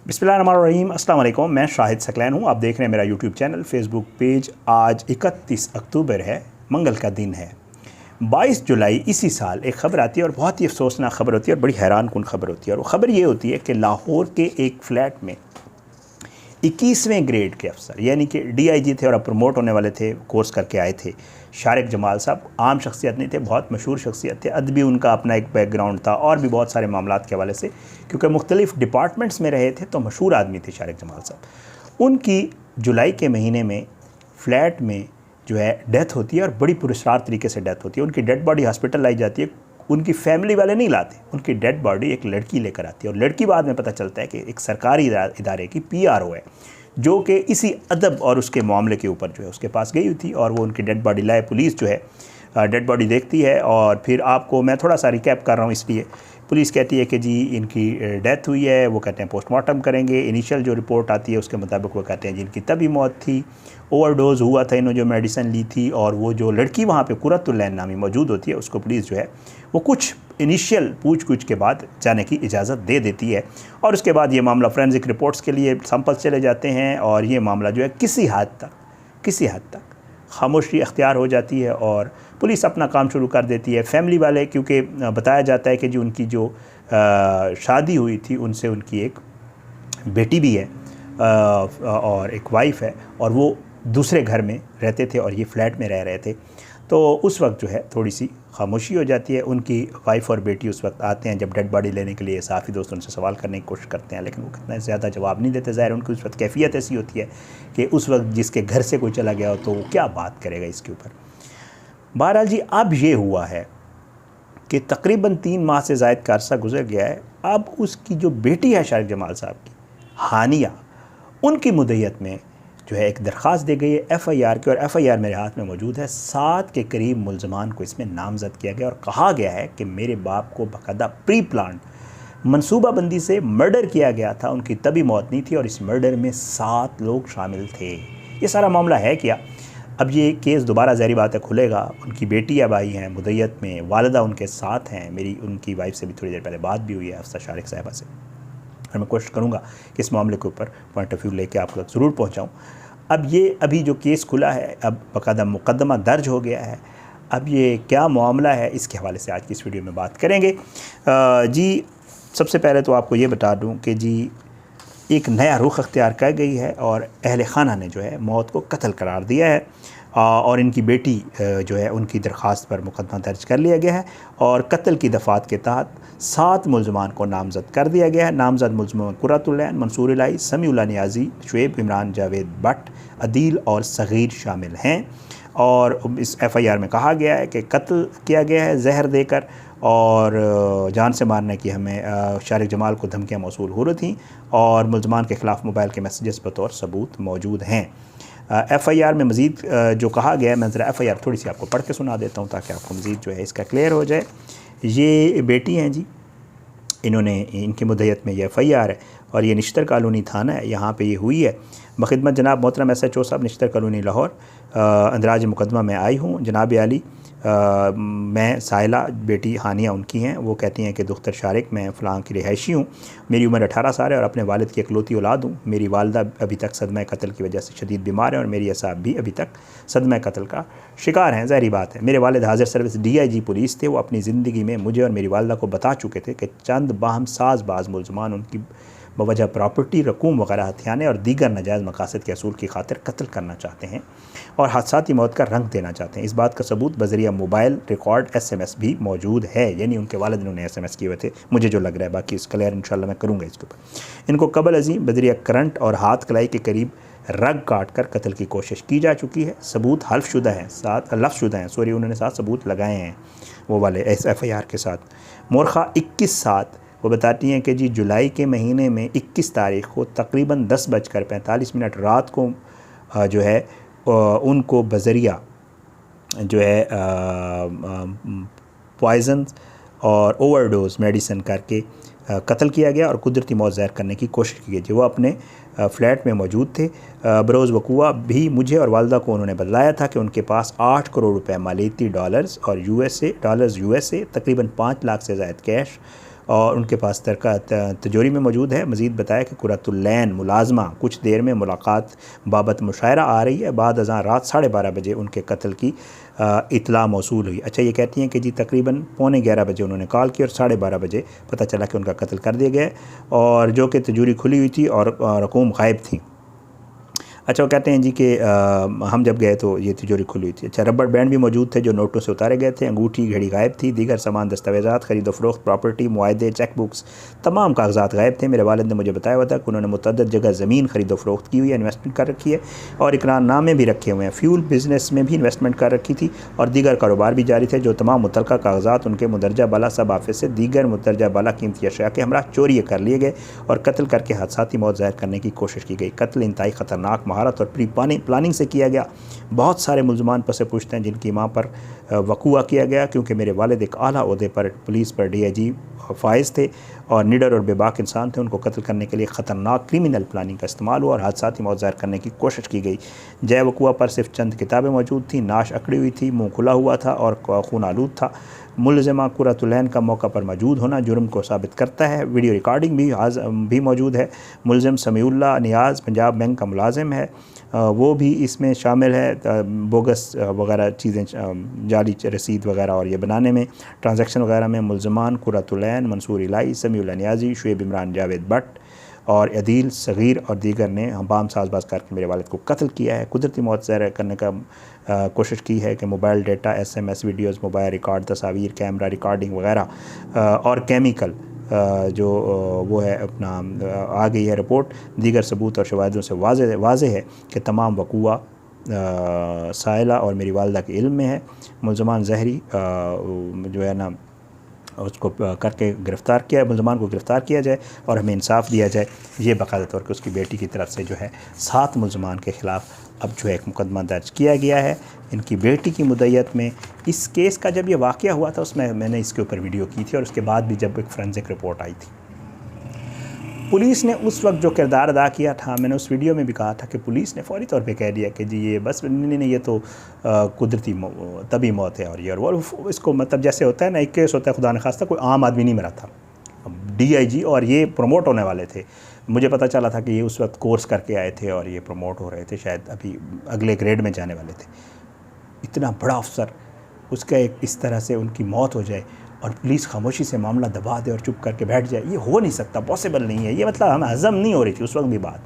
बिस्मिल्लाहिर्रहमानिर्रहीम अस्सलाम वालेकुम। मैं शाहिद सकलैन हूँ। आप देख रहे हैं मेरा यूट्यूब चैनल, फेसबुक पेज। आज 31 अक्टूबर है, मंगल का दिन है। 22 जुलाई इसी साल एक ख़बर आती है और बहुत ही अफसोसनाक ख़बर होती है और बड़ी हैरान कुन ख़बर होती है। और वो ख़बर ये होती है कि लाहौर के एक फ़्लैट में 21वें ग्रेड के अफसर यानी कि DIG थे और अब प्रमोट होने वाले थे, कोर्स करके आए थे, शारिक जमाल साहब। आम शख्सियत नहीं थे, बहुत मशहूर शख्सियत थे। अदबी उनका अपना एक बैकग्राउंड था और भी बहुत सारे मामलात के हवाले से, क्योंकि मुख्तलिफ़ डिपार्टमेंट्स में रहे थे, तो मशहूर आदमी थे शारिक जमाल साहब। उनकी जुलाई के महीने में फ़्लैट में जो है डेथ होती है और बड़ी पुरस्कार तरीके से डेथ होती है। उनकी डेड बॉडी हॉस्पिटल लाई जाती है। उनकी फैमिली वाले नहीं लाते, उनकी डेड बॉडी एक लड़की लेकर आती है और लड़की बाद में पता चलता है कि एक सरकारी इदारे की PRO है, जो कि इसी अदब और उसके मामले के ऊपर जो है उसके पास गई हुई थी। और वो उनकी डेड बॉडी लाए, पुलिस जो है डेड बॉडी देखती है। और फिर आपको मैं थोड़ा सा रिकैप कर रहा हूँ, इसलिए पुलिस कहती है कि जी इनकी डेथ हुई है। वो कहते हैं पोस्टमार्टम करेंगे। इनिशियल जो रिपोर्ट आती है उसके मुताबिक वो कहते हैं जी इनकी तभी मौत थी, ओवरडोज़ हुआ था, इन्होंने जो मेडिसिन ली थी। और वो जो लड़की वहाँ पे कुरतुल्लैन नामी मौजूद होती है, उसको पुलिस जो है वो कुछ इनिशियल पूछ के बाद जाने की इजाज़त दे देती है। और उसके बाद ये मामला फोरेंसिक रिपोर्ट्स के लिए सैंपल्स चले जाते हैं और ये मामला जो है किसी हद तक खामोशी अख्तियार हो जाती है और पुलिस अपना काम शुरू कर देती है। फैमिली वाले, क्योंकि बताया जाता है कि जी उनकी जो शादी हुई थी उनसे उनकी एक बेटी भी है और एक वाइफ है, और वो दूसरे घर में रहते थे और ये फ्लैट में रह रहे थे। तो उस वक्त जो है थोड़ी सी खामोशी हो जाती है। उनकी वाइफ और बेटी उस वक्त आते हैं जब डेड बॉडी लेने के लिए। साफ़ी दोस्त उनसे सवाल करने की कोशिश करते हैं, लेकिन वो कितना ज़्यादा जवाब नहीं देते। ज़ाहिर उनकी उस वक्त कैफियत ऐसी होती है कि उस वक्त जिसके घर से कोई चला गया हो तो वो क्या बात करेगा इसके ऊपर। बहरहाल जी, अब ये हुआ है कि तकरीबन 3 माह से ज़ायद का अरसा गुजर गया है। अब उसकी जो बेटी है शारिक जमाल साहब की, हानिया, उनकी मुद्दत में जो है एक दरख्वास्त दी गई है FIR की। और FIR मेरे हाथ में मौजूद है। 7 के करीब मुल्ज़मान को इसमें नामज़द किया गया और कहा गया है कि मेरे बाप को बाकायदा प्री प्लान मनसूबाबंदी से मर्डर किया गया था। उनकी तभी मौत नहीं थी और इस मर्डर में 7 लोग शामिल थे। ये सारा मामला है क्या? अब ये केस दोबारा ज़ाहिर बात है खुलेगा। उनकी बेटी अब आई हैं मुद्दत में, वालिदा उनके साथ हैं। मेरी उनकी वाइफ से भी थोड़ी देर पहले बात भी हुई है, अफसर शारिक साहिबा से, और मैं कोशिश करूँगा कि इस मामले के ऊपर पॉइंट ऑफ व्यू लेके आप तक ज़रूर पहुँचाऊँ। अब ये अभी जो केस खुला है, अब बाकायदा मुकदमा दर्ज हो गया है। अब ये क्या मामला है, इसके हवाले से आज की इस वीडियो में बात करेंगे। जी सबसे पहले तो आपको ये बता दूं कि जी एक नया रुख अख्तियार कर गई है और अहल खाना ने जो है मौत को कत्ल करार दिया है। और इनकी बेटी जो है उनकी दरख्वास्त पर मुकदमा दर्ज कर लिया गया है और कत्ल की दफ़ात के तहत 7 मुल्ज़मान को नामज़द कर दिया गया है। नामज़द मुल्ज़मान कुरतुल्लैन, मंसूर इलाही, समीउल्लाह नियाज़ी, शुएब इमरान, जावेद भट्ट, अदील और सग़ीर शामिल हैं। और इस FIR में कहा गया है कि कत्ल किया गया है जहर देकर और जान से मारने की हमें शारिक जमाल को धमकियाँ मौसूल हो रही थीं और मुल्ज़मान के ख़िलाफ़ मोबाइल के मैसेजेस बतौर सबूत मौजूद हैं। FIR में मज़ीद जो कहा गया है, मैं ज़रा FIR थोड़ी सी आपको पढ़ के सुना देता हूँ ताकि आपको मज़ीद जो है इसका क्लियर हो जाए। ये बेटी हैं जी, इन्होंने इनकी मुद्दत में ये FIR है और ये निश्तर कॉलोनी थाना है, यहाँ पे ये हुई है। बखिदमत जनाब मोहतरम SHO साहब, निश्तर कॉलोनी लाहौर, अंदराज मुकदमा में आई हूँ। जनाब आली, मैं साहिला, बेटी हानिया उनकी हैं। वो कहती हैं कि दुख्तर शारिक, मैं फ़लाँ की रिहायशी हूँ। मेरी उम्र 18 साल है और अपने वालिद की इकलौती औलाद हूँ। मेरी वालदा अभी तक सदमा कत्ल की वजह से शदीद बीमार है और मेरी असाब भी अभी तक सदमा कत्ल का शिकार हैं। ज़ाहिर बात है, मेरे वालिद हाजिर सर्विस DIG पुलिस थे। वो अपनी ज़िंदगी में मुझे और मेरी वालदा को बता चुके थे कि चंद बाहम साज़बाज मुल्ज़मान उनकी बवजह प्रॉपर्टी, रकूम वगैरह हथियाने और दीगर नाजायज़ मकासद के असूल की खातिर कत्ल करना चाहते हैं और हादसाती मौत का रंग देना चाहते हैं। इस बात का सबूत बज़रिया मोबाइल रिकॉर्ड SMS भी मौजूद है। यानी उनके वालिद ने SMS किए हुए थे, मुझे जो लग रहा है। बाकी इस क्लियर इंशाल्लाह मैं करूँगा इसके ऊपर। इनको कबल अज़ीम बज़रिया करंट और हाथ कलाई के करीब रग काट कर कत्ल की कोशिश की जा चुकी है। सबूत हल्फशुदा हैं, 7 लफ्ज़शुदा हैं, सॉरी, उन्होंने 7 सबूत लगाए हैं वो वाले इस FIR के साथ। मोरखा 21/7 वो बताती हैं कि जी जुलाई के महीने में 21 तारीख़ को तकरीबन 10:45 रात को जो है उनको बज़रिया जो है पॉइज़न और ओवरडोज़ मेडिसिन करके कत्ल किया गया और कुदरती मौत ज़ाहिर करने की कोशिश की गई थी। वो अपने फ़्लैट में मौजूद थे। बरोज़ वक़ूआ भी मुझे और वालदा को उन्होंने बतलाया था कि उनके पास 8 करोड़ रुपए मालियती डॉलर्स और डॉलर्स USA तकरीबन 5 लाख से ज़ायद कैश और उनके पास तिजोरी में मौजूद है। मज़ीद बताया कि कुर्रतुल-लैन मुलाजमा कुछ देर में मुलाकात बाबत मुशायरा आ रही है। बाद अज़ां रात 12:30 बजे उनके कत्ल की इत्तला मौसूल हुई। अच्छा, ये कहती हैं कि जी तकरीबन 11:15 बजे उन्होंने कॉल की और 12:30 बजे पता चला कि उनका कत्ल कर दिया गया, और जो कि तिजोरी खुली हुई थी और रकूम गायब थी। अच्छा, वो कहते हैं जी कि हम जब गए तो ये तिजोरी खुली हुई थी। अच्छा, रबड़ बैंड भी मौजूद थे जो नोटों से उतारे गए थे। अंगूठी घड़ी गायब थी। दीगर सामान, दस्तावेज़ात, खरीदो फरोख्त, प्रॉपर्टी, मुआहदे, चेक बुक्स, तमाम कागजात गायब थे। मेरे वालिद ने मुझे बताया हुआ था कि उन्होंने मुतअद्दिद जगह ज़मीन खरीदो फरोख्त की हुई है, इन्वेस्टमेंट कर रखी है और इकरारनामे भी रखे हुए हैं। फ्यूल बिज़नेस में भी इन्वेस्टमेंट कर रखी थी और दीगर कारोबार भी जारी थे। जो तमाम मुतल्लका कागजात उनके मुदरजा बाला सब ऑफिस से दीगर मुदरजा बाला कीमती अशिया के हमरा चोरी कर लिए गए और कत्ल करके हादसाती मौत ज़ाहिर करने की कोशिश की गई। कत्ल इंतहाई ख़तरनाक महारत और प्लानिंग से किया गया। बहुत सारे मुल्ज़मान पर से पूछते हैं जिनकी माँ पर वक़ूआ किया गया, क्योंकि मेरे वालिद एक आला ओहदे पर पुलिस पर DIG फ़ाइज़ थे और निडर और बेबाक इंसान थे। उनको कत्ल करने के लिए ख़तरनाक क्रिमिनल प्लानिंग का इस्तेमाल हुआ और हादसाती मौत ज़ाहिर करने की कोशिश की गई। जय वक़ूआ पर सिर्फ चंद किताबें मौजूद थी, नाश अकड़ी हुई थी, मुँह खुला हुआ था और खून आलूद था। मुलज़िमा कुर्रतुल-लैन का मौका पर मौजूद होना जुर्म को साबित करता है। वीडियो रिकॉर्डिंग भी मौजूद है। मुलज़िम समीउल्लाह नियाज़ पंजाब बैंक का मुलाजिम है, वो भी इसमें शामिल है। बोगस वगैरह चीज़ें, जाली रसीद वगैरह और ये बनाने में, ट्रांजैक्शन वगैरह में मुलज़मान कुर्रतुल-लैन, मंसूर इलाही, समीउल्लाह नियाज़ी, शुएब इमरान जावेद भट्ट और अदील सग़ीर और दीगर ने हमाम साजबाज करके मेरे वालिद को कत्ल किया है। कुदरती मौत ज़ाहिर करने का कोशिश की है कि mobile data, SMS videos, mobile record, तस्वीर, कैमरा रिकॉर्डिंग वगैरह और केमिकल जो वो है अपना आ गई है रिपोर्ट। दीगर सबूत और शवाहिदों से वाज़ेह है कि तमाम वक़ूआ साइला और मेरी वालदा के इल्म में है। मुल्ज़मान ज़हरी जो है ना उसको करके गिरफ़्तार किया, मुल्ज़मान को गिरफ़्तार किया जाए और हमें इंसाफ़ दिया जाए। ये बाकायदा तौर पर उसकी बेटी की तरफ से जो है 7 मुल्ज़मान के ख़िलाफ़ अब जो है एक मुकदमा दर्ज किया गया है। इनकी बेटी की मुद्दत में इस केस का जब ये वाक़या हुआ था उसमें मैंने इसके ऊपर वीडियो की थी और उसके बाद भी जब एक फ़ोरेंसिक रिपोर्ट आई थी, पुलिस ने उस वक्त जो किरदार अदा किया था, मैंने उस वीडियो में भी कहा था कि पुलिस ने फ़ौरी तौर पे कह दिया कि जी ये बस नहीं ये तो कुदरती तभी मौत है और ये और वो इसको मतलब जैसे होता है ना, एक केस होता है खुदा न खास्ता कोई आम आदमी नहीं मरा था, DIG और ये प्रमोट होने वाले थे। मुझे पता चला था कि ये उस वक्त कोर्स करके आए थे और ये प्रमोट हो रहे थे, शायद अभी अगले ग्रेड में जाने वाले थे। इतना बड़ा अफसर, उसका एक इस तरह से उनकी मौत हो जाए और पुलिस खामोशी से मामला दबा दे और चुप करके बैठ जाए, ये हो नहीं सकता, पॉसिबल नहीं है। ये मतलब हमें हज़म नहीं हो रही थी उस वक्त भी बात।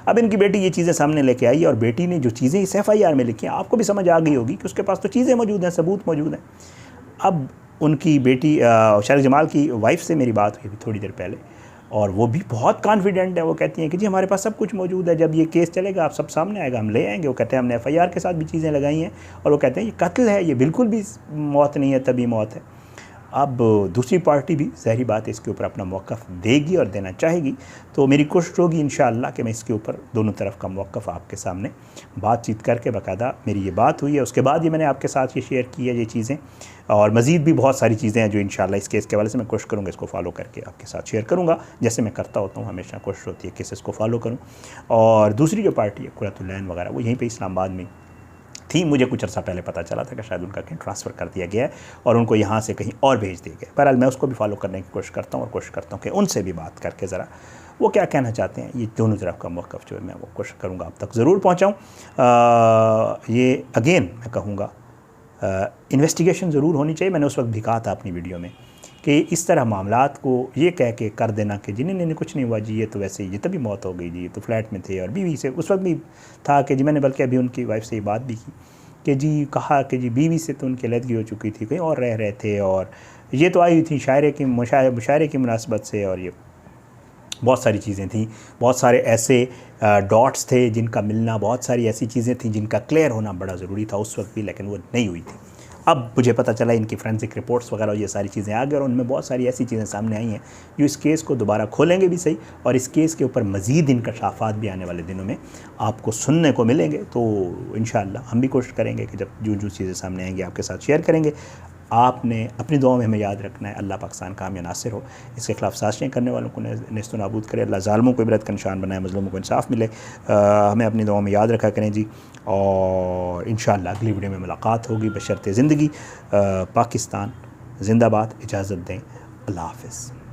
अब इनकी बेटी ये चीज़ें सामने लेके आई और बेटी ने जो चीज़ें इस FIR में लिखी हैं, आपको भी समझ आ गई होगी कि उसके पास तो चीज़ें मौजूद हैं, सबूत मौजूद हैं। अब उनकी बेटी शारिक जमाल की वाइफ से मेरी बात हुई थोड़ी देर पहले और वो भी बहुत कॉन्फिडेंट है। वो कहती हैं कि जी हमारे पास सब कुछ मौजूद है, जब ये केस चलेगा आप सब सामने आएगा, हम ले आएंगे। वो कहते हैं हमने FIR के साथ भी चीज़ें लगाई हैं और वो कहते हैं ये कत्ल है, ये बिल्कुल भी मौत नहीं है, तभी मौत है। अब दूसरी पार्टी भी ज़ाहिर बात है इसके ऊपर अपना मौक़िफ़ देगी और देना चाहेगी, तो मेरी कोशिश होगी इंशाअल्लाह कि मैं इसके ऊपर दोनों तरफ का मौक़िफ़ आपके सामने बातचीत करके, बाकायदा मेरी ये बात हुई है उसके बाद ही मैंने आपके साथ ये शेयर की है ये चीज़ें, और मज़ीद भी बहुत सारी चीज़ें हैं जो इंशाअल्लाह इस केस के हवाले से मैं कोशिश करूँगा इसको फॉलो करके आपके साथ शेयर करूँगा, जैसे मैं करता होता हूँ, हमेशा कोशिश होती है केसेस को फॉलो करूँ। और दूसरी जो पार्टी है कुर्रतुल-लैन वगैरह, वो यहीं पर इस्लामाबाद में थी। मुझे कुछ अर्सा पहले पता चला था कि शायद उनका कहीं ट्रांसफ़र कर दिया गया है और उनको यहाँ से कहीं और भेज दिया गया। बहरहाल मैं उसको भी फॉलो करने की कोशिश करता हूँ और कोशिश करता हूँ कि उनसे भी बात करके ज़रा वो क्या कहना चाहते हैं, ये दोनों तरफ का मौक़िफ़ जो है मैं वो कोशिश करूँगा आप तक ज़रूर पहुँचाऊँ। ये अगेन मैं कहूँगा इन्वेस्टिगेशन ज़रूर होनी चाहिए। मैंने उस वक्त भी कहा था अपनी वीडियो में कि इस तरह मामलात को ये कह के कर देना कि जी नहीं कुछ नहीं हुआ जी, ये तो वैसे ही, ये तभी मौत हो गई जी, ये तो फ्लैट में थे और बीवी से उस वक्त भी था कि जी मैंने बल्कि अभी उनकी वाइफ से ये बात भी की कि जी कहा कि जी बीवी से तो उनकी अलहदगी हो चुकी थी, कहीं और रह रहे थे और ये तो आई हुई थी मुशायरे की मुनासबत से, और ये बहुत सारी चीज़ें थी, बहुत सारे ऐसे डॉट्स थे जिनका मिलना, बहुत सारी ऐसी चीज़ें थी जिनका क्लियर होना बड़ा ज़रूरी था उस वक्त भी, लेकिन वो नहीं हुई थी। अब मुझे पता चला इनकी फोरेंसिक रिपोर्ट्स वगैरह ये सारी चीज़ें आ गई और उनमें बहुत सारी ऐसी चीज़ें सामने आई हैं जो इस केस को दोबारा खोलेंगे भी सही, और इस केस के ऊपर मज़ीद इंकशाफात भी आने वाले दिनों में आपको सुनने को मिलेंगे। तो इंशाअल्लाह हम भी कोशिश करेंगे कि जब जो चीज़ें सामने आएंगी आपके साथ शेयर करेंगे। आपने अपनी दुआओं में हमें याद रखना है, अल्लाह पाकिस्तान कामयाब नासिर हो, इसके ख़िलाफ़ साजिशें करने वालों को नेस्त नाबूद करे, अल्लाह ज़ालिमों को इबरत का निशान बनाए, मज़लूमों को इंसाफ मिले। हमें अपनी दुआओं में याद रखा करें जी, और इंशाअल्लाह अगली वीडियो में मुलाकात होगी बशर्ते ज़िंदगी। पाकिस्तान ज़िंदाबाद। इजाज़त दें, अल्लाह हाफ़िज़।